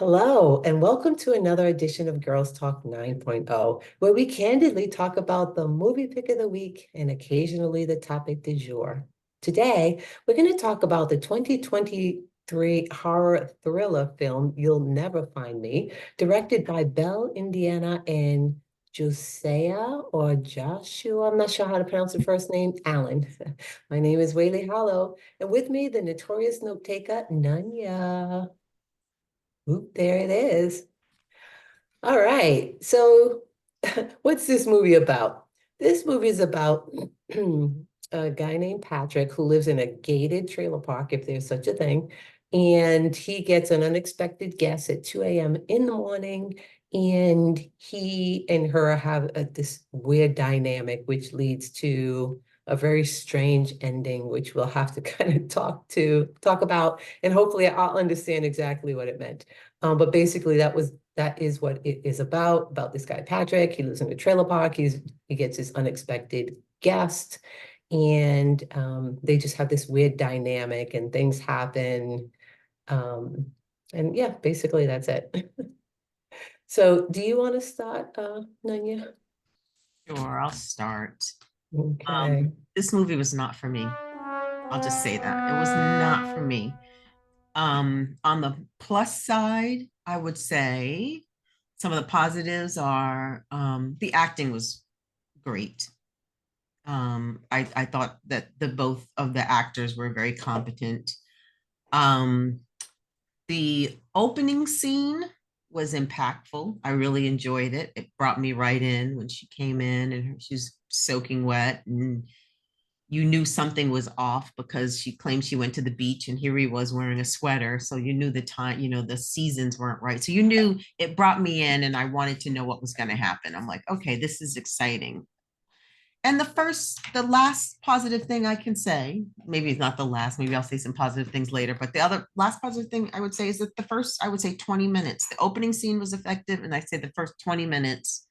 Hello, and welcome to another edition of Girls Talk 9.0, where we candidly talk about the movie pick of the week and occasionally the topic du jour. Today, we're going to talk about the 2023 horror thriller film You'll Never Find Me, directed by Belle Indiana and Josiah or Joshua, I'm not sure how to pronounce the first name, Allen. My name is Whaley Hollow, and with me, the notorious note taker, Nanya. Oop, there it is. All right. So, what's this movie about? This movie is about a guy named Patrick who lives in a gated trailer park, if there's such a thing. And he gets an unexpected guest at 2 a.m. in the morning. And he and her have this weird dynamic, which leads to a very strange ending, which we'll have to kind of talk about. And hopefully I'll understand exactly what it meant. But basically that is what it is about this guy, Patrick. He lives in a trailer park. He gets his unexpected guest, and they just have this weird dynamic and things happen. Um, and yeah, basically that's it. So do you want to start, Nanya? Sure, I'll start. Okay. This movie was not for me. I'll just say that. It was not for me. On the plus side, I would say some of the positives are the acting was great. I thought that the both of the actors were very competent. Um, the opening scene was impactful. I really enjoyed it. It brought me right in when she came in and she was soaking wet, and you knew something was off because she claimed she went to the beach and here he was wearing a sweater. So you knew the time, the seasons weren't right. So you knew it brought me in and I wanted to know what was going to happen. I'm like, okay, this is exciting. And the last positive thing I can say, maybe it's not the last, maybe I'll say some positive things later, but the other last positive thing I would say is that the first, I would say 20 minutes, the opening scene was effective. And I say the first 20 minutes,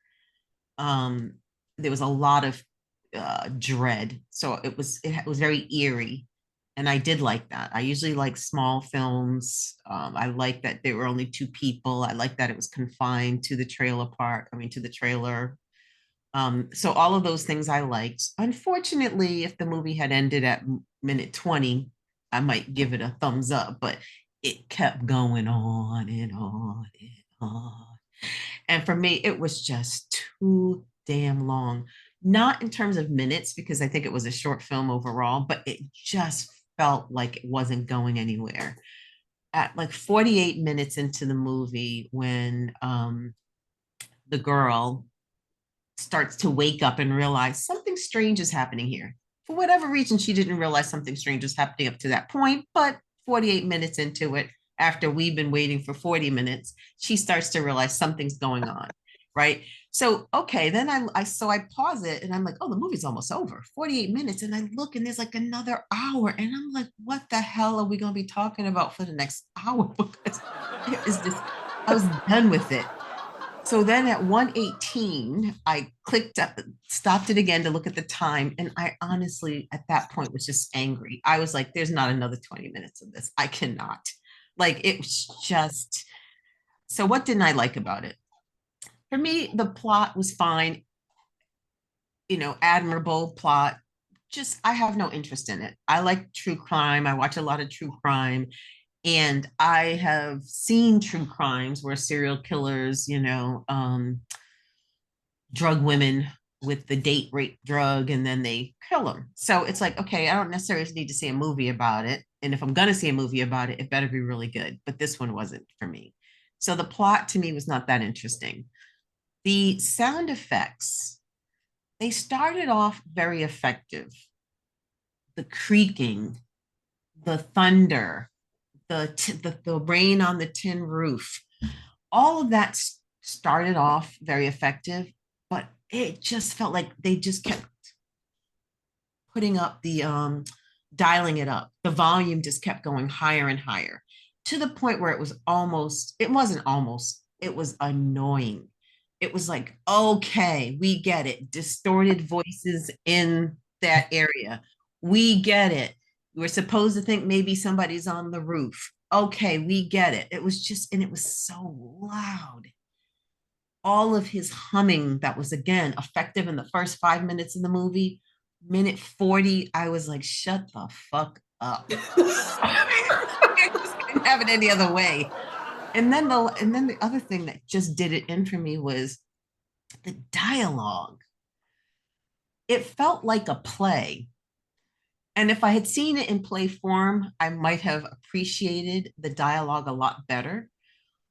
um, there was a lot of dread. So it was very eerie. And I did like that. I usually like small films. I like that there were only two people. I like that it was confined to the trailer park, I mean, to the trailer. So all of those things I liked. Unfortunately, if the movie had ended at minute 20, I might give it a thumbs up, but it kept going on and on and on. And for me, it was just too damn long. Not in terms of minutes, because I think it was a short film overall, but it just felt like it wasn't going anywhere. At like 48 minutes into the movie, when the girl starts to wake up and realize something strange is happening here. For whatever reason, she didn't realize something strange was happening up to that point, but 48 minutes into it, after we've been waiting for 40 minutes, she starts to realize something's going on, right? So, okay, then I pause it and I'm like, oh, the movie's almost over, 48 minutes. And I look and there's like another hour. And I'm like, what the hell are we going to be talking about for the next hour? Because it is just, I was done with it. So then at 1:18, I clicked up, stopped it again to look at the time. And I honestly, at that point, was just angry. I was like, there's not another 20 minutes of this. I cannot. Like, it was just. So, what didn't I like about it? For me, the plot was fine, admirable plot. Just, I have no interest in it. I like true crime. I watch a lot of true crime. And I have seen true crimes where serial killers, drug women with the date rape drug and then they kill them. So it's like, okay, I don't necessarily need to see a movie about it. And if I'm going to see a movie about it, it better be really good. But this one wasn't for me. So the plot to me was not that interesting. The sound effects, they started off very effective. The creaking, the thunder, the rain on the tin roof, all of that started off very effective, but it just felt like they just kept putting up the dialing it up. The volume just kept going higher and higher to the point where it wasn't almost, it was annoying. It was like, okay, we get it. Distorted voices in that area. We get it. We're supposed to think maybe somebody's on the roof. okay, we get it. It was just, and it was so loud. All of his humming that was again effective in the first 5 minutes of the movie. Minute 40, I was like, shut the fuck up. I just couldn't have it any other way. And then the other thing that just did it in for me was the dialogue. It felt like a play. And if I had seen it in play form, I might have appreciated the dialogue a lot better.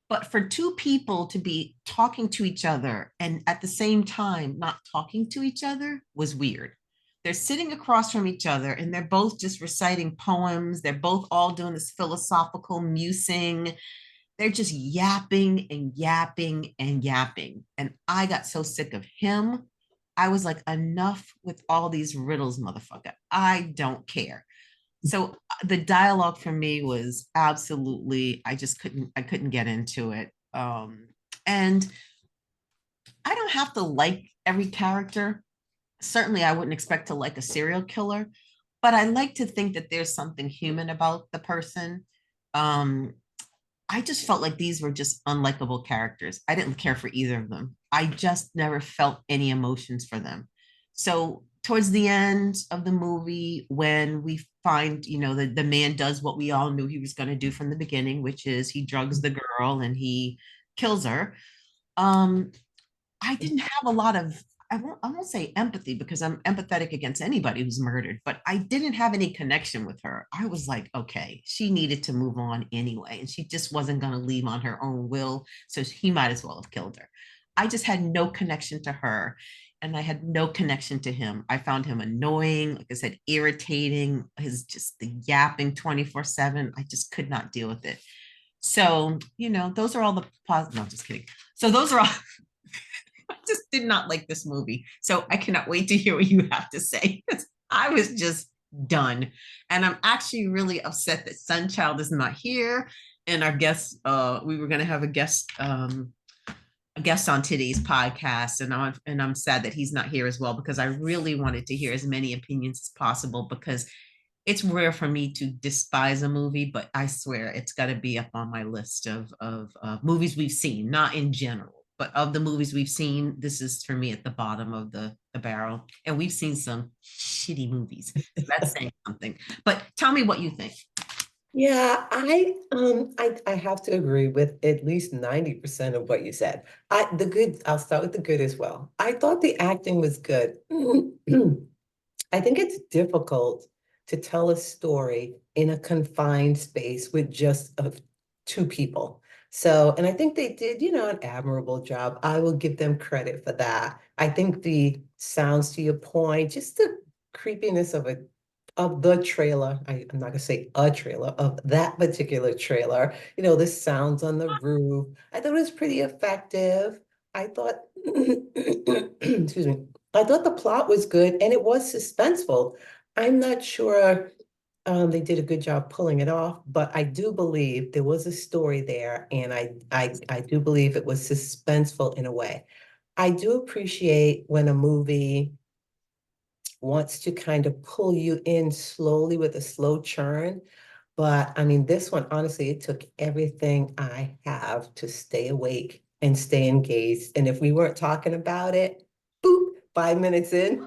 But for two people to be talking to each other and at the same time not talking to each other was weird. They're sitting across from each other and they're both just reciting poems. They're both all doing this philosophical musing. They're just yapping and yapping and yapping. And I got so sick of him. I was like, enough with all these riddles, motherfucker. I don't care. So the dialogue for me was absolutely, I couldn't get into it. And I don't have to like every character. Certainly, I wouldn't expect to like a serial killer, but I like to think that there's something human about the person. Um, I just felt like these were just unlikable characters. I didn't care for either of them. I just never felt any emotions for them. So towards the end of the movie, when we find, the man does what we all knew he was going to do from the beginning, which is he drugs the girl and he kills her. Um, I didn't have a lot of, I won't say empathy because I'm empathetic against anybody who's murdered, but I didn't have any connection with her. I was like, okay, she needed to move on anyway, and she just wasn't going to leave on her own will. So he might as well have killed her. I just had no connection to her, and I had no connection to him. I found him annoying, like I said, irritating, his just the yapping 24/7. I just could not deal with it. So, those are all the positive. No, just kidding. So those are all I just did not like this movie. So I cannot wait to hear what you have to say. I was just done. And I'm actually really upset that Sunchild is not here. And our guest, we were gonna have a guest on today's podcast. And I'm sad that he's not here as well because I really wanted to hear as many opinions as possible because it's rare for me to despise a movie, but I swear it's got to be up on my list of movies we've seen, not in general, but of the movies we've seen. This is for me at the bottom of the barrel, and we've seen some shitty movies. So that's saying something. But tell me what you think. Yeah, I have to agree with at least 90% of what you said. I'll start with the good as well. I thought the acting was good. I think it's difficult to tell a story in a confined space with just two people. So, and I think they did, an admirable job. I will give them credit for that. I think the sounds to your point, just the creepiness of the trailer. I'm not gonna say a trailer of that particular trailer. The sounds on the roof. I thought it was pretty effective. I thought, excuse me. I thought the plot was good and it was suspenseful. I'm not sure they did a good job pulling it off, but I do believe there was a story there, and I do believe it was suspenseful in a way. I do appreciate when a movie wants to kind of pull you in slowly with a slow churn. But I mean, this one, honestly, it took everything I have to stay awake and stay engaged. And if we weren't talking about it, boop, 5 minutes in,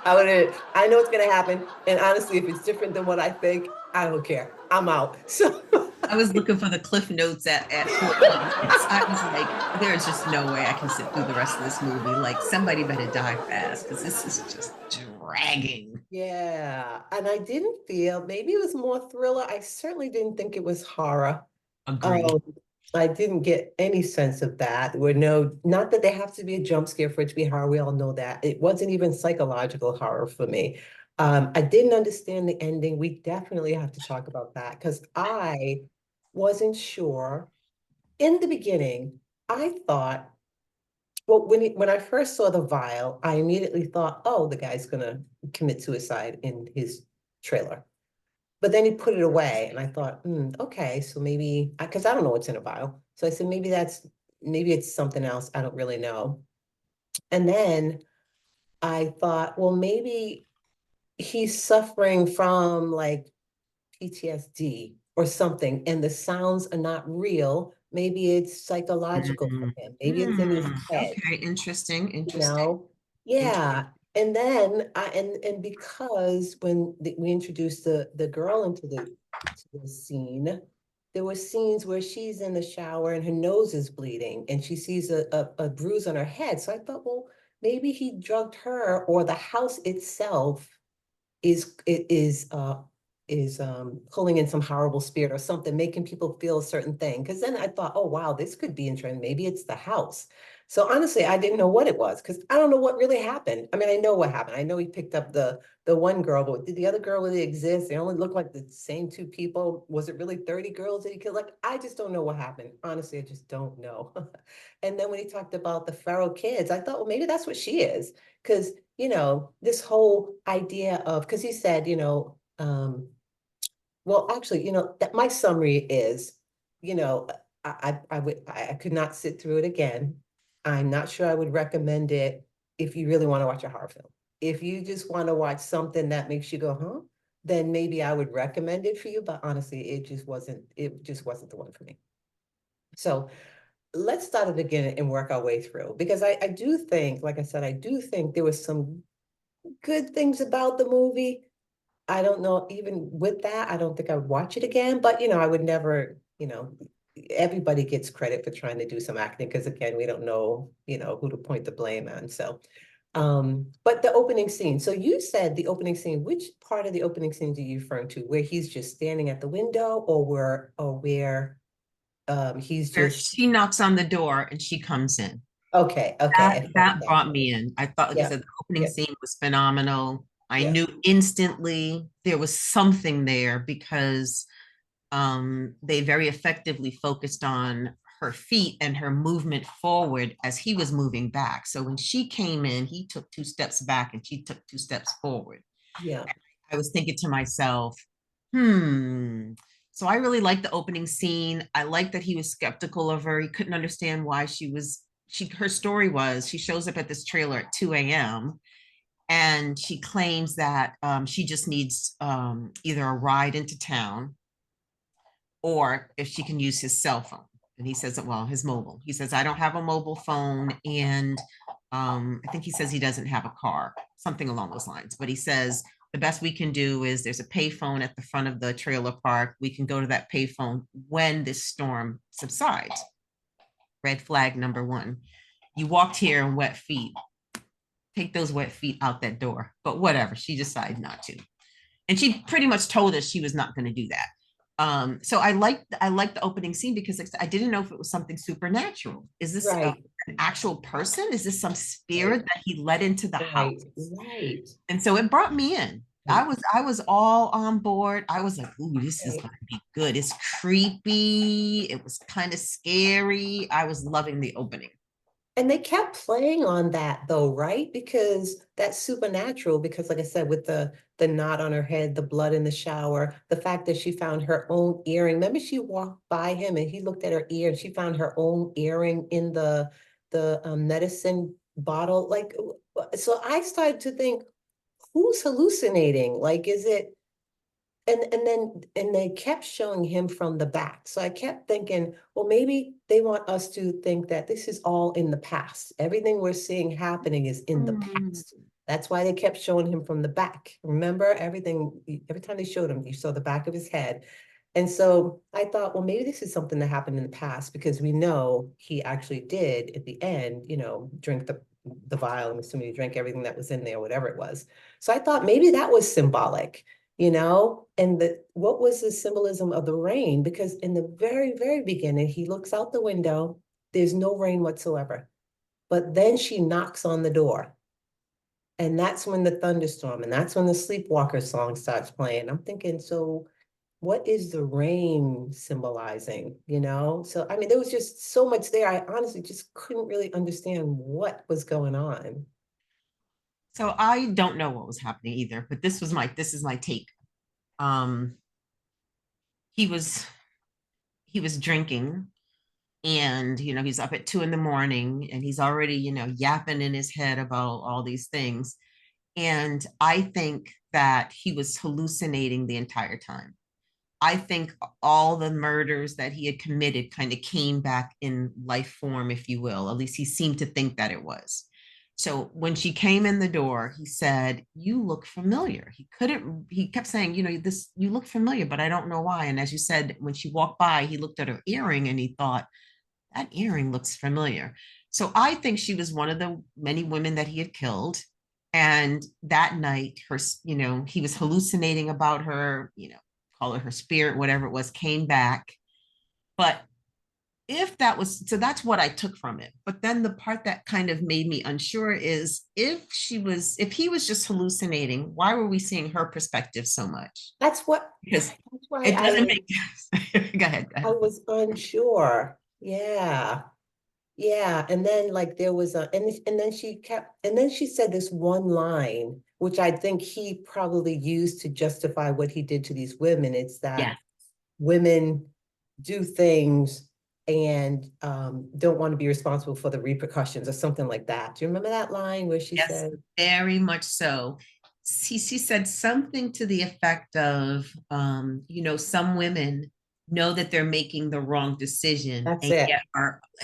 I know it's gonna happen. And honestly, if it's different than what I think, I don't care. I'm out. So I was looking for the cliff notes at 40 minutes. I was like, there's just no way I can sit through the rest of this movie. Like somebody better die fast because this is just dragging. yeah, and I didn't feel, maybe it was more thriller. I certainly didn't think it was horror. Agree. Um, I didn't get any sense of that. There were no, not that there has to be a jump scare for it to be horror. We all know that. It wasn't even psychological horror for me. I didn't understand the ending. We definitely have to talk about that because I wasn't sure in the beginning. I thought, well, when I first saw the vial, I immediately thought, oh, the guy's gonna commit suicide in his trailer. But then he put it away, and I thought, okay, so maybe because I don't know what's in a vial. So I said, maybe it's something else. I don't really know. And then I thought, well, maybe he's suffering from like PTSD or something, and the sounds are not real. Maybe it's psychological for Mhm. him. Maybe it's in his head, Okay, interesting, you interesting, know? interesting. Yeah. And then and because when we introduced the girl into the scene, there were scenes where she's in the shower and her nose is bleeding and she sees a bruise on her head. So I thought, well, maybe he drugged her, or the house itself is pulling in some horrible spirit or something, making people feel a certain thing. Because then I thought, oh wow, this could be interesting. Maybe it's the house. So honestly, I didn't know what it was because I don't know what really happened. I mean, I know what happened. I know he picked up the one girl, but did the other girl really exist? They only look like the same two people. Was it really 30 girls that he killed? Like, I just don't know what happened. Honestly, I just don't know. And then when he talked about the feral kids, I thought, well, maybe that's what she is. Because this whole idea of, because he said, well, actually, that my summary is, you know, I could not sit through it again. I'm not sure I would recommend it if you really want to watch a horror film. If you just want to watch something that makes you go, huh? Then maybe I would recommend it for you. But honestly, it just wasn't the one for me. So let's start at the beginning and work our way through because I do think, like I said, I do think there was some good things about the movie. I don't know, even with that, I don't think I would watch it again, but I would never, everybody gets credit for trying to do some acting because again, we don't know, who to point the blame on. So, but the opening scene. So you said the opening scene, which part of the opening scene are you referring to? Where he's just standing at the window or where he's Where just she knocks on the door and she comes in. okay, okay, That I thought that that. brought me in. I thought, like I Yep, said, the opening yep, scene was phenomenal. I yep, knew instantly there was something there because they very effectively focused on her feet and her movement forward as he was moving back. So when she came in, he took 2 steps back and she took 2 steps forward. yeah, I was thinking to myself, hmm. So I really liked the opening scene. I liked that he was skeptical of her. He couldn't understand why her story was she shows up at this trailer at 2 a.m. and she claims that she just needs either a ride into town or if she can use his cell phone. And he says, well, his mobile. He says, I don't have a mobile phone. And I think he says he doesn't have a car, something along those lines. But he says, the best we can do is there's a payphone at the front of the trailer park. We can go to that payphone when this storm subsides. Red flag number one. You walked here in wet feet. Take those wet feet out that door. But whatever, she decided not to. And she pretty much told us she was not going to do that. So I liked the opening scene because I didn't know if it was something supernatural. Is this right, an actual person? Is this some right, spirit that he let into the house? right, right, And so it brought me in. I right, was I was all on board. I was like, "Ooh, this is right. gonna be good." It's creepy. It was kind of scary. I was loving the opening. And they kept playing on that though, right? Because that's supernatural. Because like I said, with the knot on her head, the blood in the shower, the fact that she found her own earring. Remember, she walked by him and he looked at her ear and she found her own earring in the medicine bottle. Like, so I started to think, who's hallucinating? Like, is it? And they kept showing him from the back. So I kept thinking, well, maybe they want us to think that this is all in the past. Everything we're seeing happening is in the Mm. past. That's why they kept showing him from the back. Remember, every time they showed him, you saw the back of his head. And so I thought, well, maybe this is something that happened in the past because we know he actually did at the end, drink the vial. I'm assuming he drank everything that was in there, whatever it was. So I thought maybe that was symbolic, and what was the symbolism of the rain? Because in the very, very beginning, he looks out the window, there's no rain whatsoever. But then she knocks on the door. And that's when the thunderstorm, and that's when the sleepwalker song starts playing. I'm thinking, so what is the rain symbolizing? So I mean, there was just so much there. I honestly just couldn't really understand what was going on. So I don't know what was happening either, but this is my take. Um, he was he was drinking and he's up at 2 in the morning and he's already yapping in his head about all these things, and I think that he was hallucinating the entire time. I think all the murders that he had committed kind of came back in life form, if you will. At least he seemed to think that it was. So when she came in the door, he said, "You look familiar." He kept saying, this, you look familiar, but I don't know why. And as you said, when she walked by, he looked at her earring and he thought, that earring looks familiar. So I think she was one of the many women that he had killed. And that night, he was hallucinating about her, call her spirit, whatever it was, came back. But if that was, so that's what I took from it. But then the part that kind of made me unsure is if he was just hallucinating, why were we seeing her perspective so much? That's what, Because that's why it doesn't make sense. Go ahead. Go I ahead. was unsure. Yeah. Yeah. And then like there was and then she kept, and then she said this one line, which I think he probably used to justify what he did to these women. It's that Yes. women do things and don't want to be responsible for the repercussions or something like that. Do you remember that line where she Yes, said, very much so. She said something to the effect of, some women know that they're making the wrong decision that's and it. yet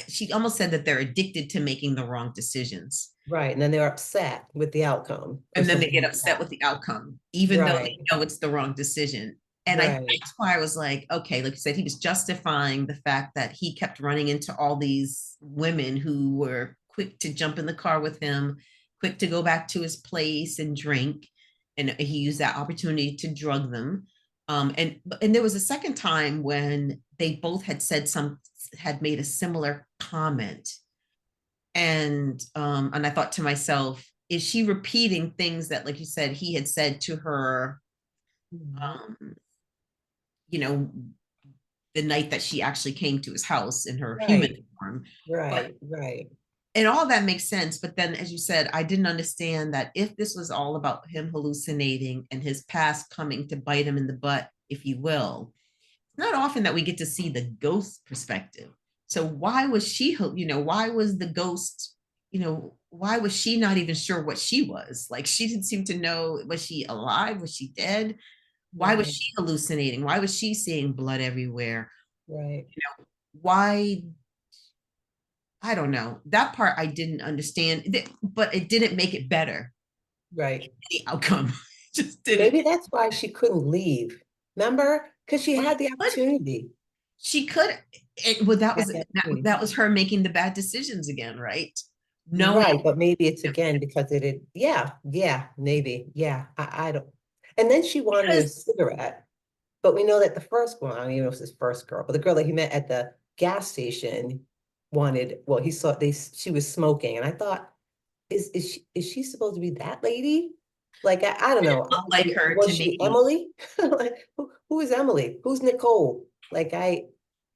she almost said that they're addicted to making the wrong decisions. Right. And then they're upset with the outcome or And then they something get like upset that. with the outcome, even though Right. they know it's the wrong decision. And Right. that's why I was like, okay, like you said, he was justifying the fact that he kept running into all these women who were quick to jump in the car with him, quick to go back to his place and drink. And he used that opportunity to drug them. And there was a second time when they both had made a similar comment, and I thought to myself, is she repeating things that, like you said, he had said to her, Mhm. um, you know, the night that she actually came to his house in her human Right. form. But Right. Right. and all that makes sense. But then, as you said, I didn't understand that if this was all about him hallucinating and his past coming to bite him in the butt, if you will, it's not often that we get to see the ghost perspective. So why was why was the ghost, why was she not even sure what she was? Like she didn't seem to know, was she alive? Was she dead? Why was Right. she hallucinating? Why was she seeing blood everywhere? Right. Why? I don't know. That part I didn't understand, but it didn't make it better. Right. The outcome just didn't. Maybe that's why she couldn't leave. Remember? Because she Well, had the but opportunity she could. Well, that at was that that, point. that was her making the bad decisions again, right? Knowing. Right. But maybe it's again because it had, yeah, yeah, maybe. Yeah. I don't. And then she wanted a Because cigarette. But we know that the first one, I don't even know if it's his first girl, but the girl that he met at the gas station wanted, well, he saw she was smoking. And I thought, is she supposed to be that lady? Like I don't know. looked like her to Was she me. Emily? Like who is Emily? Who's Nicole? Like I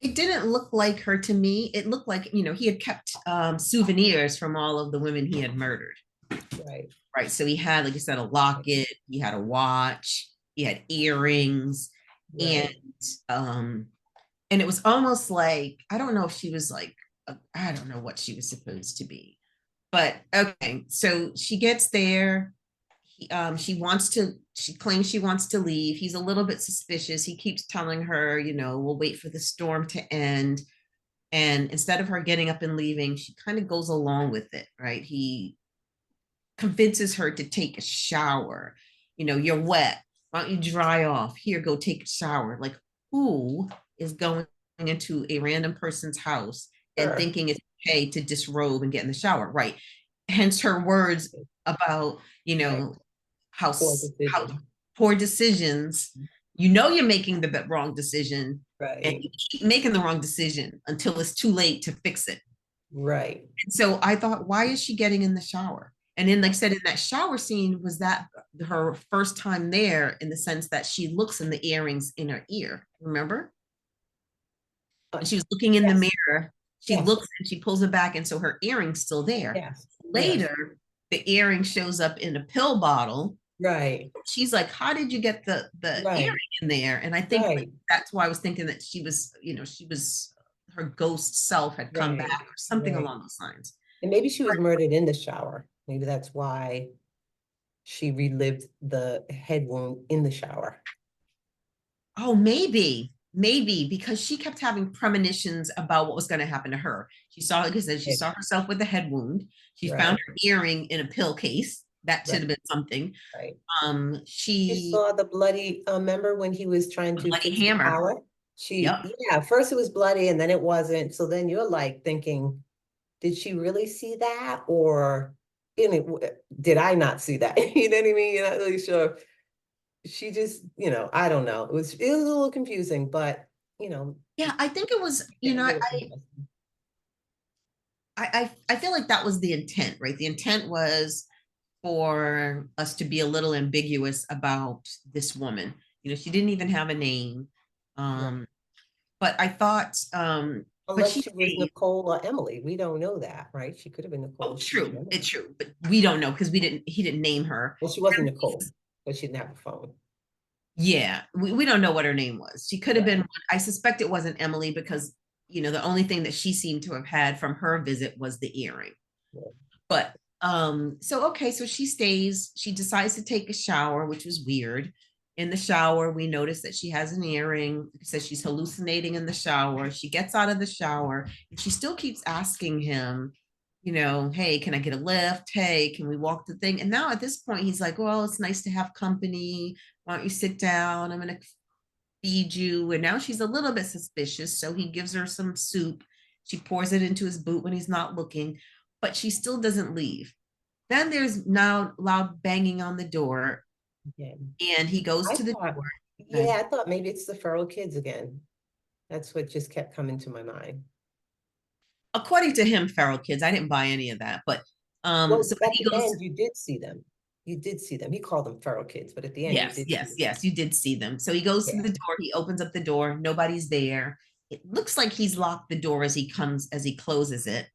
It didn't look like her to me. It looked like, he had kept souvenirs from all of the women he had murdered. right, Right. So he had, like you said, a locket, he had a watch, he had earrings, and right, um, and it was almost like, I don't know if she was like, I don't know what she was supposed to be. But okay, so she gets there. She claims she wants to leave. He's a little bit suspicious. He keeps telling her, we'll wait for the storm to end. And instead of her getting up and leaving, she kind of goes along with it, right? He convinces her to take a shower. You're wet. Why don't you dry off? Here, go take a shower. Like, who is going into a random person's house and sure, thinking it's okay to disrobe and get in the shower? Right. Hence her words about, right. how Poor how decision. poor decisions. You're making the wrong decision, and Right, you keep making the wrong decision until it's too late to fix it. right, And so I thought, why is she getting in the shower? And then, like I said, in that shower scene, was that her first time there in the sense that she looks in the earrings in her ear? Remember? uh, When she was looking in the yes, mirror, she yes, looks and she pulls it back, and so her earring's still there. yes, yes, Later, the earring shows up in a pill bottle. right, She's like, "How did you get the earring right, in there?" And I think right, that's why I was thinking that she was her ghost self had come right, back or something right. along those lines. And maybe she was murdered in the shower. Maybe that's why she relived the head wound in the shower. Oh, maybe because she kept having premonitions about what was going to happen to her. She saw, like I said, she Yeah, saw herself with a head wound. She found right, her earring in a pill case. That should right, have been something. right. You She saw the bloody, remember when he was trying a to bloody fix the hammer. power? She, Yep. yeah, at first it was bloody and then it wasn't. So then you're like thinking, did she really see that? Or did I not see that? You know what I mean? You're not really sure. She just, I don't know. It was a little confusing, but Yeah, I think it was, yeah, a little confusing. I feel like that was the intent, right? The intent was for us to be a little ambiguous about this woman. She didn't even have a name. Right. Um, but I thought, but Unless she she was stayed. Nicole or Emily. We don't know that, right? She could have been Oh, Nicole. She could have been true. Emily. It's true. But we don't know because he didn't name her. Well, she wasn't Nicole, but she didn't have a phone. Yeah, we don't know what her name was. She could have been, Right. I suspect it wasn't Emily because, the only thing that she seemed to have had from her visit was the earring. Yeah. But so okay, so she stays, she decides to take a shower, which was weird. In the shower, we notice that she has an earring, says she's hallucinating in the shower. She gets out of the shower and she still keeps asking him, hey, can I get a lift? Hey, can we walk the thing? And now at this point, he's like, well, it's nice to have company. Why don't you sit down? I'm gonna feed you. And now she's a little bit suspicious. So he gives her some soup. She pours it into his boot when he's not looking, but she still doesn't leave. Then there's now loud banging on the door, Yeah. and he goes I to the thought, door. yeah, And I thought maybe it's the feral kids again. That's what just kept coming to my mind. according to him, feral kids. I didn't buy any of that, but so Well, then at he the goes. end, you did see them. You did see them. He called them feral kids, but at the end, you Yes, did see yes, them. yes. You did see them. So he goes to Yeah. the door. He opens up the door. Nobody's there. It looks like he's locked the door as he closes it.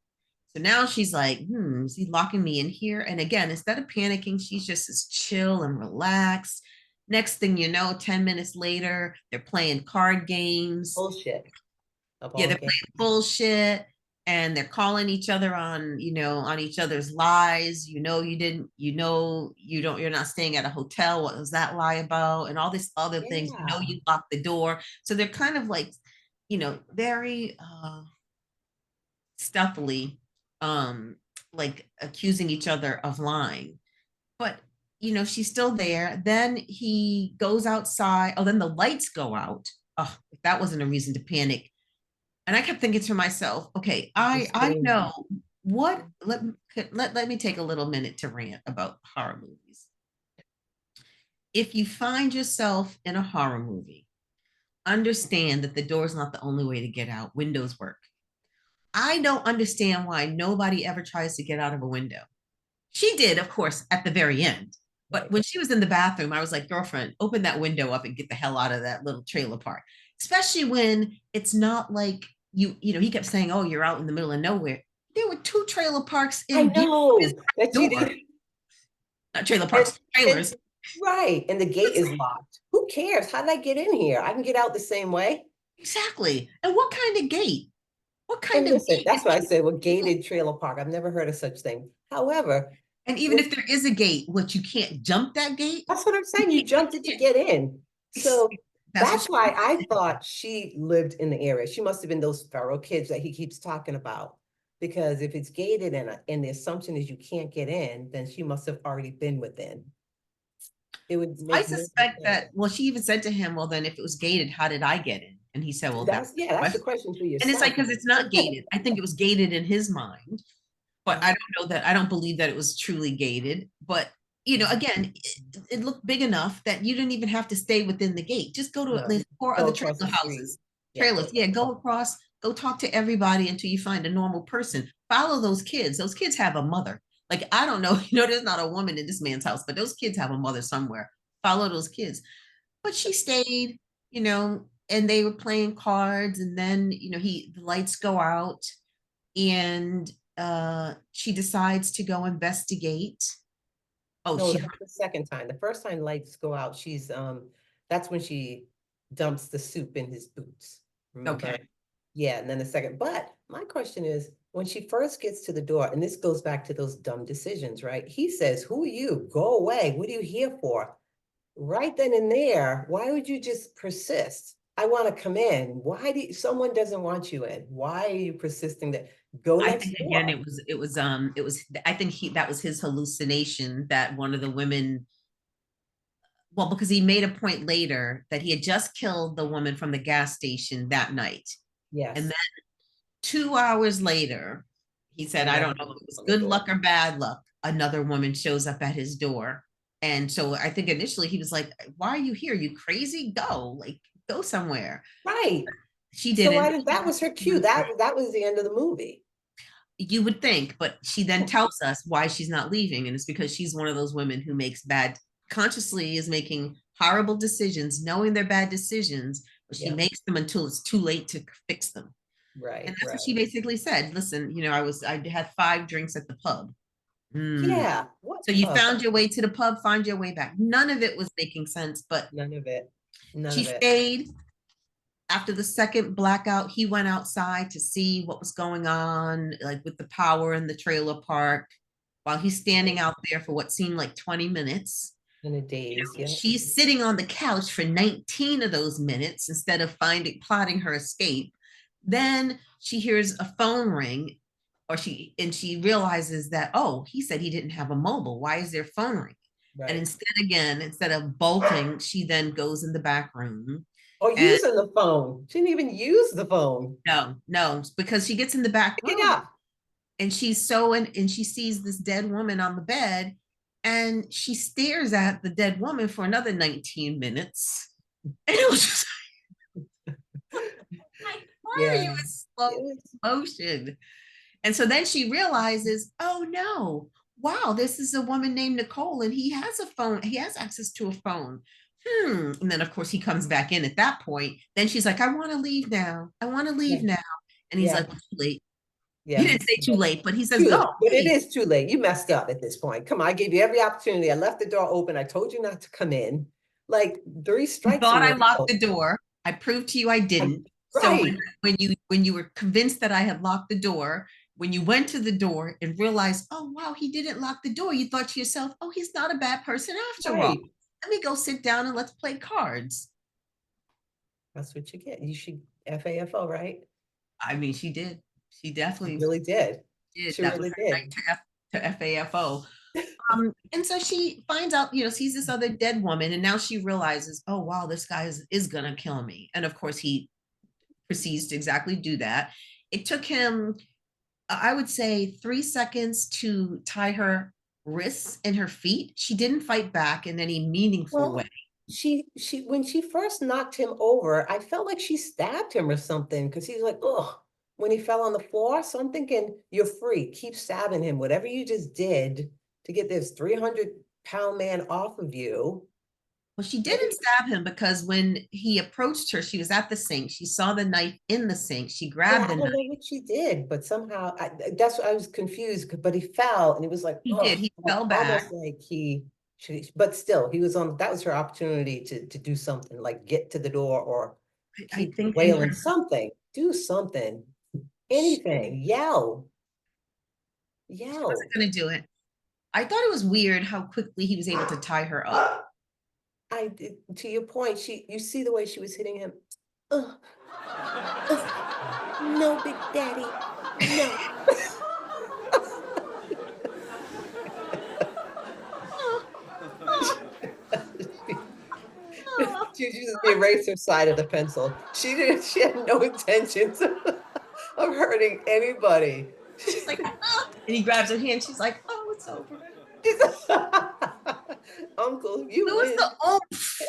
So now she's like, is he locking me in here? And again, instead of panicking, she's just as chill and relaxed. Next thing you know, 10 minutes later, they're playing card games. Bullshit of Yeah, all they're playing games. bullshit and they're calling each other on each other's lies. You didn't, you're not staying at a hotel. What was that lie about? And all these other things. Yeah. You locked the door. So they're kind of like, very stealthily, um, like accusing each other of lying. But she's still there. Then he goes outside. Oh, then the lights go out. Oh, if that wasn't a reason to panic. And I kept thinking to myself, okay, Just I scream. know what let me take a little minute to rant about horror movies. If you find yourself in a horror movie, understand that the door is not the only way to get out. Windows work. I don't understand why nobody ever tries to get out of a window. She did, of course, at the very end. But Right. when she was in the bathroom, I was like, girlfriend, open that window up and get the hell out of that little trailer park. Especially when it's not like he kept saying, oh, you're out in the middle of nowhere. There were two trailer parks I in view of his know that you door. did. Not trailer And, parks, and trailers. right. And the gate is locked. Who cares? How did I get in here? I can get out the same way. Exactly. And what kind of gate? What kind And of listen, gate that's is what I said, well, keeping gated trailer park. I've never heard of such thing. However, and even with if there is a gate, what you can't jump that gate? that's what I'm You saying. You jumped it to can't. get in. So That's what that's she why I thought she lived in the area. She must have been those feral kids that he keeps talking about. Because if it's gated and the assumption is you can't get in, then she must have already been within. It would I make no suspect sense. that, well, she even said to him, well, then if it was gated, how did I get in? And he said, well, that's That's the yeah, that's the question. question for And it's like, yourself. because it's not gated. I think it was gated in his mind, but I Right. don't know that, I don't believe that it was truly gated. But, again, it looked big enough that you didn't even have to stay within the gate. Just go to at No, least four go other across the trailer street. houses, Yeah, go trailers. Yeah, across. go across, go talk to everybody until you find a normal person. Follow those kids. Those kids have a mother. Like, I don't know, there's not a woman in this man's house, but those kids have a mother somewhere. Follow those kids. But she stayed, and they were playing cards, and then the lights go out, and she decides to go investigate. Oh, No, she that's the second time. The first time lights go out, that's when she dumps the soup in his boots. okay. Remember? Yeah, and then the second. But my question is, when she first gets to the door, and this goes back to those dumb decisions, right? He says, "Who are you? Go away. What are you here for?" right then and there, why would you just persist? I want to come in. Why do you, someone doesn't want you in? Why are you persisting that go I next think again, door? I think that was his hallucination that one of the women, well, because he made a point later that he had just killed the woman from the gas station that night. And Yes. then 2 hours later, he said, I Another don't know if one it was on the good door. luck or bad luck. Another woman shows up at his door. And so I think initially he was like, why are you here? You crazy? Go, like, go somewhere. Right. She So didn't. why did that was her cue. That was the end of the movie. You would think, but she then tells us why she's not leaving. And it's because she's one of those women who makes bad, consciously is making horrible decisions, knowing they're bad decisions, but she Yeah. makes them until it's too late to fix them. And Right, that's what she right. basically said. Listen, I had 5 drinks at the pub. Hmm. Yeah. What So you pub? found your way to the pub, find your way back. None of it was making sense, but None of it. None she of it. stayed. After the second blackout, he went outside to see what was going on, like with the power in the trailer park, while he's standing Right. out there for what seemed like 20 minutes. In a daze. Yeah. She's sitting on the couch for 19 of those minutes instead of plotting her escape. Then she hears a phone ring, she realizes that, oh, he said he didn't have a mobile. Why is there phone ring? And Right. instead of bolting, she then goes in the back room. Or And using the phone. She didn't even use the phone. no, because she gets in the back Pick it room up. and and she sees this dead woman on the bed, and she stares at the dead woman for another 19 minutes. And it was just like, why are you Yeah. in slow It was, motion? And so then she realizes, oh no, wow, this is a woman named Nicole, and he has a phone, he has access to a phone. And then of course he comes back in at that point. Then she's like, I want to leave now. I want to yeah. leave now. And he's Yeah. like, well, too late. He Yeah. didn't say too late, but he says, Too go, late. But it leave. is too late. You messed up at this point. Come on. I gave you every opportunity. I left the door open. I told you not to come in. Like three You strikes thought and I you're locked out. the door. I proved to you I I, didn't. So right. when you were convinced that I had locked the door, when you went to the door and realized, oh wow, he didn't lock the door, you thought to yourself, oh, he's not a bad person after all. Right. Let me go sit down and let's play cards. That's what you get. You should FAFO, right? I mean, she did. She She definitely really did. did. She That was really her did. night to FAFO. And so she finds out, sees this other dead woman, and now she realizes, oh wow, this guy is gonna kill me. And of course, he proceeds to exactly do that. It took him, I would say, 3 seconds to tie her wrists and her feet. She didn't fight back in any meaningful way. Well, she when she first knocked him over, I felt like she stabbed him or something because he's like, oh, when he fell on the floor. So I'm thinking, you're free. Keep stabbing him. Whatever you just did to get this 300-pound man off of you. Well, she didn't Maybe, stab him because when he approached her, she was at the sink. She saw the knife in the sink. She yeah, grabbed I the don't know knife. what she did, but somehow that's what I was confused. But he fell and it was like, He did. oh, He fell almost back. like but still, he was on, that was her opportunity to do something, like get to the door or I keep think in wailing her, something, do something, she anything, yell, wasn't yell. going to do it. I thought it was weird how quickly he was able to tie her up. I did, to your point, you see the way she was hitting him. Ugh, ugh, no, Big Daddy, no. She uses the eraser side of the pencil. She had no intentions of hurting anybody. She's like, ah, and he grabs her hand. She's like, oh, it's over. Uncle, It you was win. the oomph.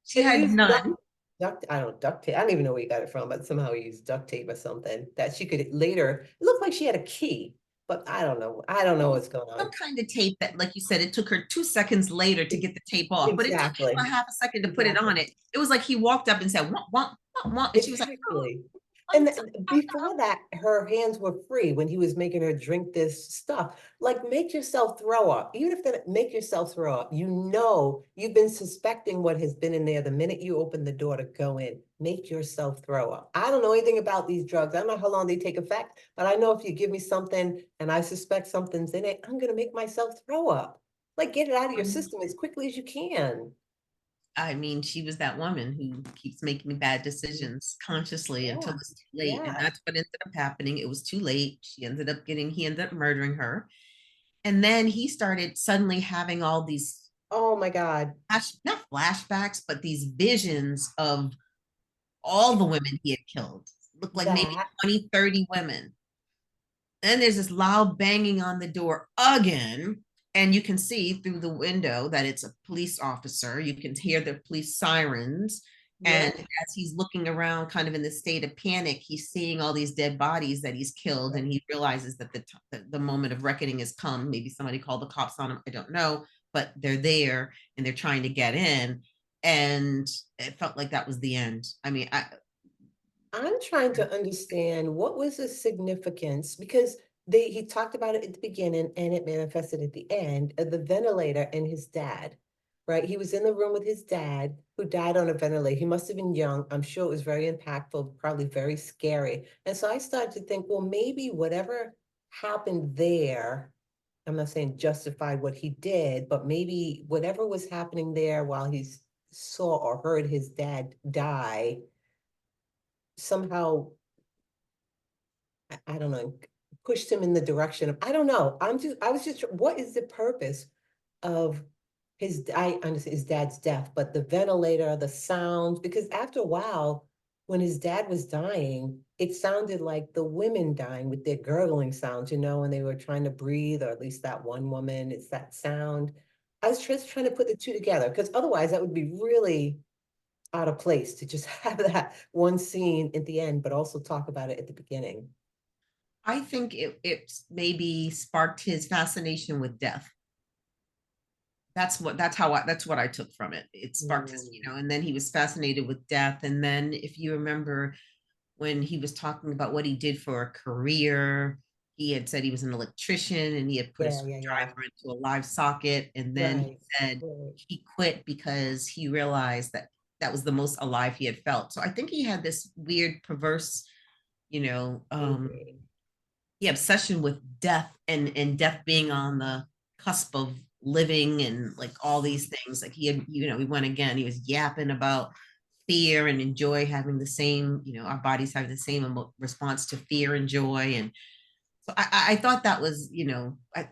She And he had used none. I don't know, duct tape. I don't even know where he got it from, but somehow he used duct tape or something that she could later. It looked like she had a key, but I don't know. I don't know what's going Some on. kind of tape that, like you said, it took her 2 seconds later to It- get the tape off, but it took him exactly. a half a second to put it Exactly. on it. It was like he walked up and said, womp, womp, womp, womp. And she was like, oh, Exactly. oh, And it's before that, her hands were free when he was making her drink this stuff. Like, make yourself throw up. Even if that, make yourself throw up. You know, you've been suspecting what has been in there the minute you open the door to go in. Make yourself throw up. I don't know anything about these drugs. I don't know how long they take effect, but I know if you give me something and I suspect something's in it, I'm going to make myself throw up. Like, get it out of your um, system as quickly as you can. I mean, she was that woman who keeps making bad decisions consciously until Yeah, it's too late. And yeah. that's what ended up happening. It was too late. He ended up murdering her. And then he started suddenly having all these Oh my God. not flashbacks, but these visions of all the women he had killed. Looked like maybe That, 20, 30 women. Then there's this loud banging on the door again. And you can see through the window that it's a police officer. You can hear the police sirens. And yep. as he's looking around, kind of in the state of panic, he's seeing all these dead bodies that he's killed. And he realizes that the moment of reckoning has come. Maybe somebody called the cops on him. I don't know. But they're there and they're trying to get in. And it felt like that was the end. I mean, I'm trying to understand what was the significance because he talked about it at the beginning and it manifested at the end of the ventilator and his dad, right? He was in the room with his dad who died on a ventilator. He must have been young. I'm sure it was very impactful, probably very scary. And so I started to think, well, maybe whatever happened there, I'm not saying justified what he did, but maybe whatever was happening there while he saw or heard his dad die somehow I don't know, pushed him in the direction of, I don't know. I was just, what is the purpose of I understand his dad's death, but the ventilator, the sounds, because after a while, when his dad was dying, it sounded like the women dying with their gurgling sounds, when they were trying to breathe, or at least that one woman, it's that sound. I was just trying to put the two together, because otherwise that would be really out of place to just have that one scene at the end, but also talk about it at the beginning. I think it maybe sparked his fascination with death. That's what I took from it. It sparked his, Mm. and then he was fascinated with death. And then if you remember when he was talking about what he did for a career, he had said he was an electrician and he had put a Yeah, yeah, yeah. screwdriver into a live socket. And then he Right. said Right. he quit because he realized that that was the most alive he had felt. So I think he had this weird, perverse, you know, um, Maybe. obsession with death and death being on the cusp of living and like all these things. Like he had, he went again, he was yapping about fear and joy having the same, our bodies have the same response to fear and joy. And so I thought that was,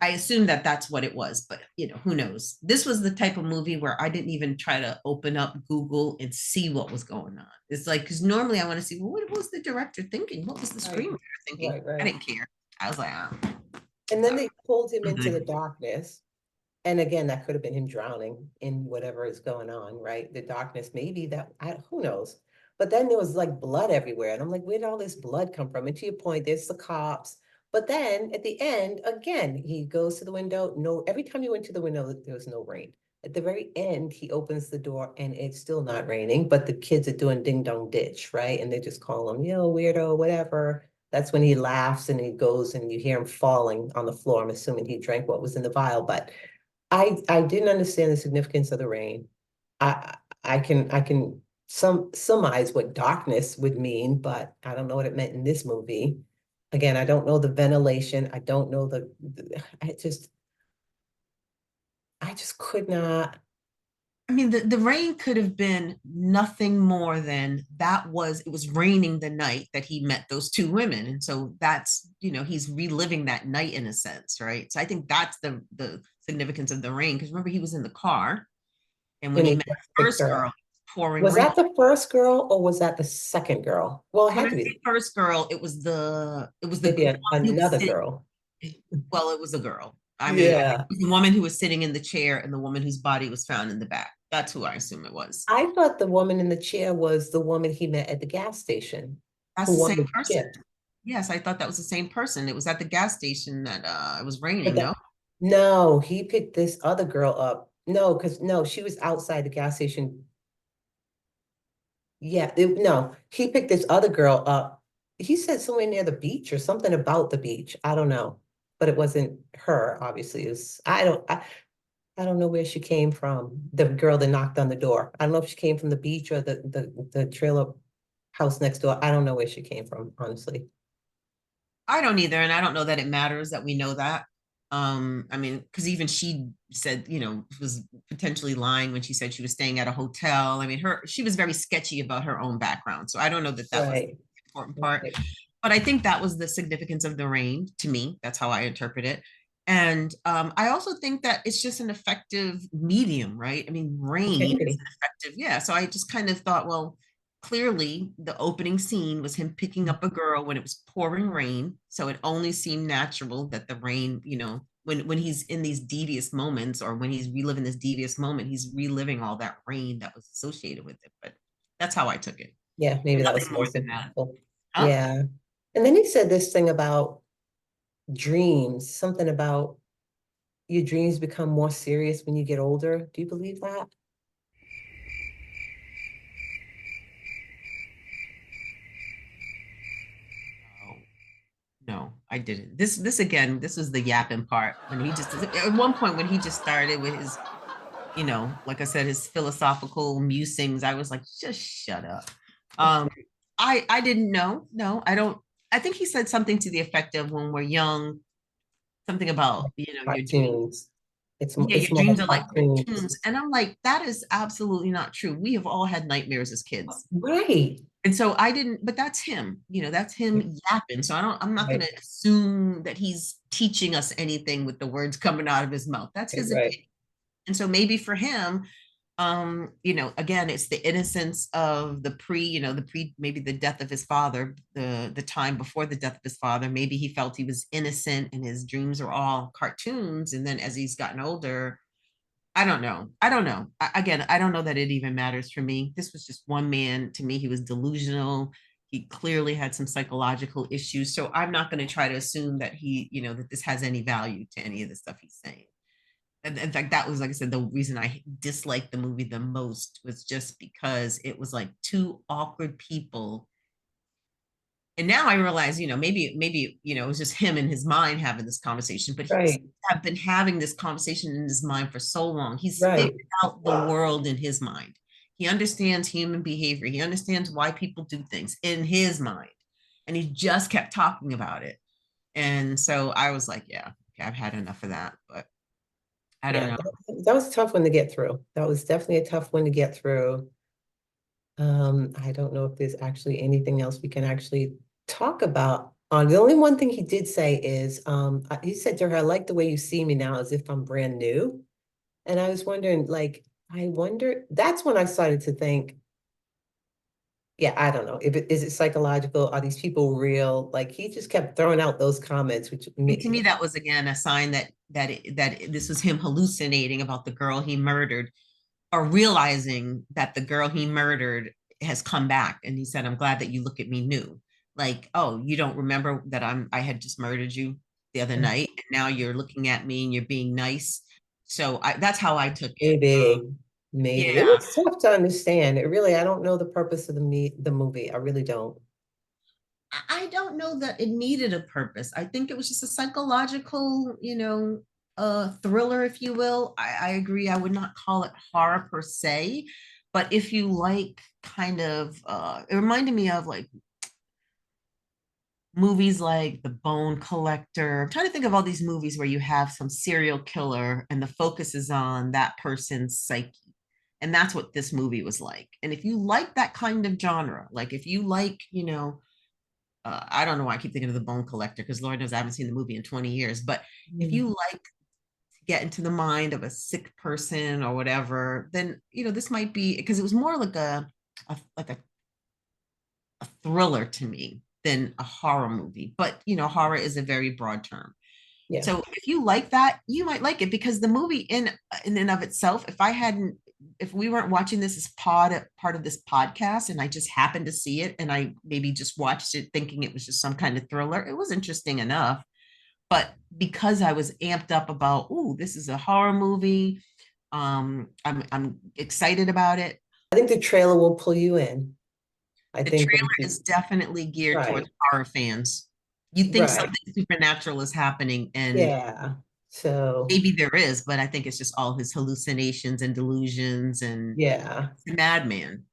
I assumed that that's what it was, but who knows? This was the type of movie where I didn't even try to open up Google and see what was going on. It's like, because normally I want to see, well, what was the director thinking? What was the Right. screenwriter thinking? Right, I right. didn't care. I was like, oh, And then they pulled him I'm into the good. darkness. And again, that could have been him drowning in whatever is going on, right? The darkness, maybe who knows? But then there was like blood everywhere. And I'm like, where did all this blood come from? And to your point, there's the cops. But then at the end, again, he goes to the window. No, every time he went to the window, there was no rain. At the very end, he opens the door and it's still not raining, but the kids are doing ding dong ditch, right? And they just call him, weirdo, whatever. That's when he laughs and he goes and you hear him falling on the floor. I'm assuming he drank what was in the vial, but I didn't understand the significance of the rain. I can surmise what darkness would mean, but I don't know what it meant in this movie. Again, I don't know the ventilation. I don't know I just could not. I mean, the rain could have been nothing more than it was raining the night that he met those two women. And so that's, he's reliving that night in a sense, right? So I think that's the significance of the rain. Because remember, he was in the car and when And he he met the the first girl, girl. pouring Was rain. that the first girl or was that the second girl? Well, it When had I to say be first girl, it was the maybe one who was another sitting. girl. Well, it was a girl. I mean, I think Yeah. it was the woman who was sitting in the chair and the woman whose body was found in the back. That's who I assume it was. I thought the woman in the chair was the woman he met at the gas station That's who the won same the person. chip. Yes, I thought that was the same person. It was at the gas station that it was But raining, that no? no, he picked this other girl up. No, because no, she was outside the gas station. Yeah, no, he picked this other girl up. He said somewhere near the beach or something about the beach. I don't know, but it wasn't her. Obviously, is I don't know where she came from. The girl that knocked on the door. I don't know if she came from the beach or the trailer house next door. I don't know where she came from, honestly. I don't either, and I don't know that it matters that we know that. I mean, because even she said, was potentially lying when she said she was staying at a hotel. I mean, she was very sketchy about her own background. So I don't know that that was the Right. important part. Right. But I think that was the significance of the rain to me. That's how I interpret it. And I also think that it's just an effective medium, right? I mean, It rain can is be. an effective, yeah. So I just kind of thought, well, clearly the opening scene was him picking up a girl when it was pouring rain. So it only seemed natural that the rain, when he's in these devious moments or when he's reliving this devious moment, he's reliving all that rain that was associated with it. But that's how I took it. Yeah, maybe that was Nothing more most than that. impactful. Huh? Yeah. And then he said this thing about dreams, something about your dreams become more serious when you get older. Do you believe that? Oh, no, I didn't. This again, this was the yapping part when he just at one point when he just started with his, like I said, his philosophical musings. I was like, just shut up. Um, I didn't know. No, I don't. I think he said something to the effect of when we're young, something about, your dreams. Cartoons. Yeah, It's your more dreams like are like cartoons. cartoons. And I'm like, that is absolutely not true. We have all had nightmares as kids. Right. And so I didn't, but that's him, that's him yapping. So I'm not going Right. to assume that he's teaching us anything with the words coming out of his mouth. That's Right. his Right. opinion. And so maybe for him, again, it's the innocence of maybe the death of his father, the time before the death of his father. Maybe he felt he was innocent and his dreams are all cartoons. And then as he's gotten older, I don't know. I don't know. Again, I don't know that it even matters for me. This was just one man. To me, he was delusional. He clearly had some psychological issues. So I'm not going to try to assume that that this has any value to any of the stuff he's saying. And in fact, that was, like I said, the reason I disliked the movie the most was just because it was like two awkward people. And now I realize, maybe, it was just him in his mind having this conversation, but he's Right. have been having this conversation in his mind for so long. He's figured Right. out the world in his mind. He understands human behavior. He understands why people do things in his mind. And he just kept talking about it. And so I was like, yeah, okay, I've had enough of that. But I don't Yeah. know. That was a tough one to get through. That was definitely a tough one to get through. I don't know if there's actually anything else we can actually talk about. The only one thing he did say is, he said to her, "I like the way you see me now, as if I'm brand new." And I was wondering, like, I wonder. That's when I started to think, yeah, I don't know. If it is it psychological? Are these people real? Like, he just kept throwing out those comments, which And to me, that was again a sign that this was him hallucinating about the girl he murdered, or realizing that the girl he murdered has come back. And he said, I'm glad that you look at me new. Like, oh, you don't remember that I had just murdered you the other night. And now you're looking at me and you're being nice. So that's how I took it. maybe, maybe it Yeah. was tough to understand. It really, I don't know the purpose of the movie. I really don't. I don't know that it needed a purpose. I think it was just a psychological, thriller, if you will. I agree. I would not call it horror per se, but if you like kind of, it reminded me of like movies like The Bone Collector. I'm trying to think of all these movies where you have some serial killer and the focus is on that person's psyche. And that's what this movie was like. And if you like that kind of genre, like if you like, I don't know why I keep thinking of The Bone Collector because Lord knows I haven't seen the movie in 20 years. But if Mm. you like to get into the mind of a sick person or whatever, then this might be because it was more like a thriller to me than a horror movie. But horror is a very broad term. Yeah. So if you like that, you might like it because the movie in and of itself, if we weren't watching this as part of this podcast and I just happened to see it and I maybe just watched it thinking it was just some kind of thriller, it was interesting enough. But because I was amped up about, oh, this is a horror movie, I'm excited about it. I think the trailer will pull you in. I The think trailer once you, is definitely geared towards right, horror fans. You think right. something supernatural is happening, and Yeah. So, maybe there is, but I think it's just all his hallucinations and delusions, and yeah, he's a madman.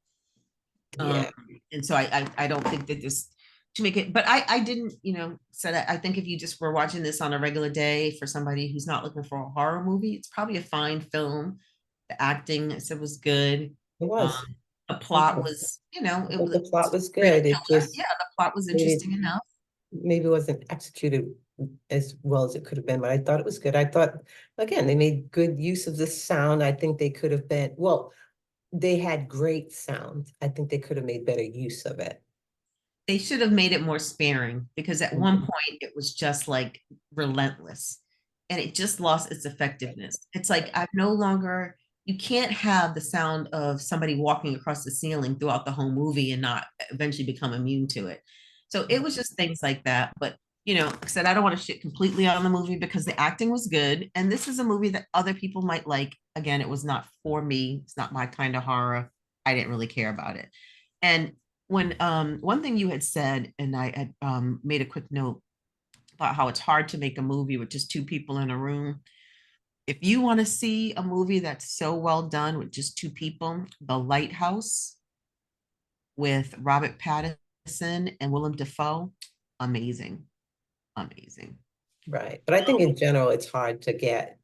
Um, yeah. and so I don't think that this. to make it, but I didn't, said I think if you just were watching this on a regular day for somebody who's not looking for a horror movie, it's probably a fine film. The acting, I said, was good. It Um, was. the Okay. plot was, I it think was the plot was serial good. It killer. just Yeah, the plot was maybe interesting enough. maybe wasn't executed as well as it could have been, but I thought it was good. I thought, again, they made good use of the sound. I think they could have been, well, they had great sound. I think they could have made better use of it. They should have made it more sparing because at one Mhm. point it was just like relentless and it just lost its effectiveness. It's like I've no longer, you can't have the sound of somebody walking across the ceiling throughout the whole movie and not eventually become immune to it. So it was just things like that. But, like I said, I don't want to shit completely on the movie because the acting was good. And this is a movie that other people might like. Again, it was not for me, it's not my kind of horror. I didn't really care about it. And when one thing you had said, and I had made a quick note about how it's hard to make a movie with just two people in a room. If you want to see a movie that's so well done with just two people, The Lighthouse with Robert Pattinson and Willem Dafoe, amazing, amazing. Right. But I think in general, it's hard to get,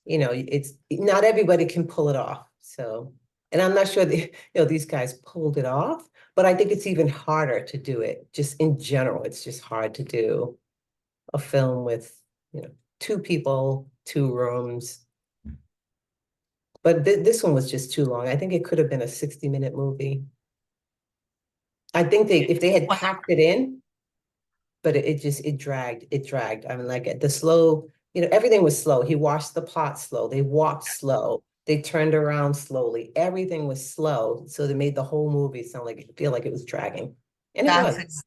it's not everybody can pull it off. So, and I'm not sure these guys pulled it off, but I think it's even harder to do it just in general. It's just hard to do a film with, two people, two rooms. But this one was just too long. I think it could have been a 60-minute movie. I think if they had packed it in, but it dragged. I mean, like the slow, everything was slow. He washed the pot slow. They walked slow. They turned around slowly. Everything was slow. So they made the whole movie feel like it was dragging. And it That's was. ex-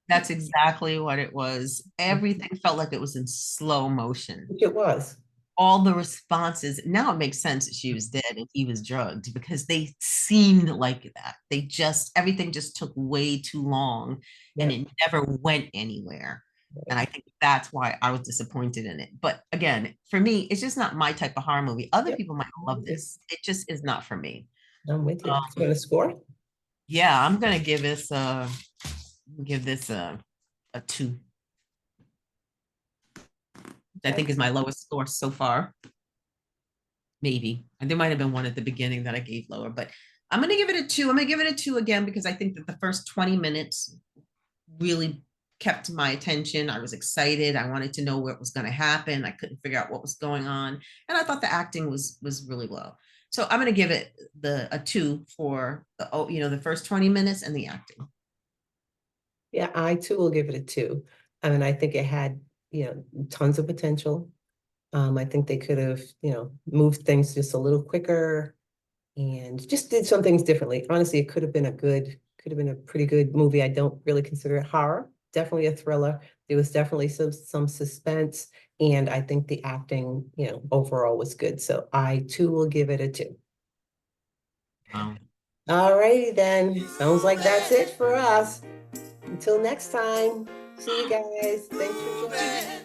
that's exactly what it was. Everything felt like it was in slow motion. It was. All the responses. Now it makes sense that she was dead and he was drugged because they seemed like that. Everything just took way too long and Yeah. it never went anywhere. And I think that's why I was disappointed in it. But again, for me, it's just not my type of horror movie. Other Yep. people might love this. It just is not for me. I'm with you. So Um, you want to score? yeah, I'm gonna give this a two. I Okay. think is my lowest score so far. Maybe. And there might have been one at the beginning that I gave lower, but I'm going to give it a two. I'm going to give it a two again because I think that the first 20 minutes really kept my attention. I was excited. I wanted to know what was going to happen. I couldn't figure out what was going on, and I thought the acting was really well. So I'm going to give it a two for the first 20 minutes and the acting. Yeah, I too will give it a two. I mean, I think it had, tons of potential. I think they could have, moved things just a little quicker and just did some things differently. Honestly, it could have been a pretty good movie. I don't really consider it horror. Definitely a thriller. There was definitely some suspense, and I think the acting, overall was good. So I too will give it a two. Um, All righty then. Sounds like that's it for us. Until next time. See you guys. Thanks for joining.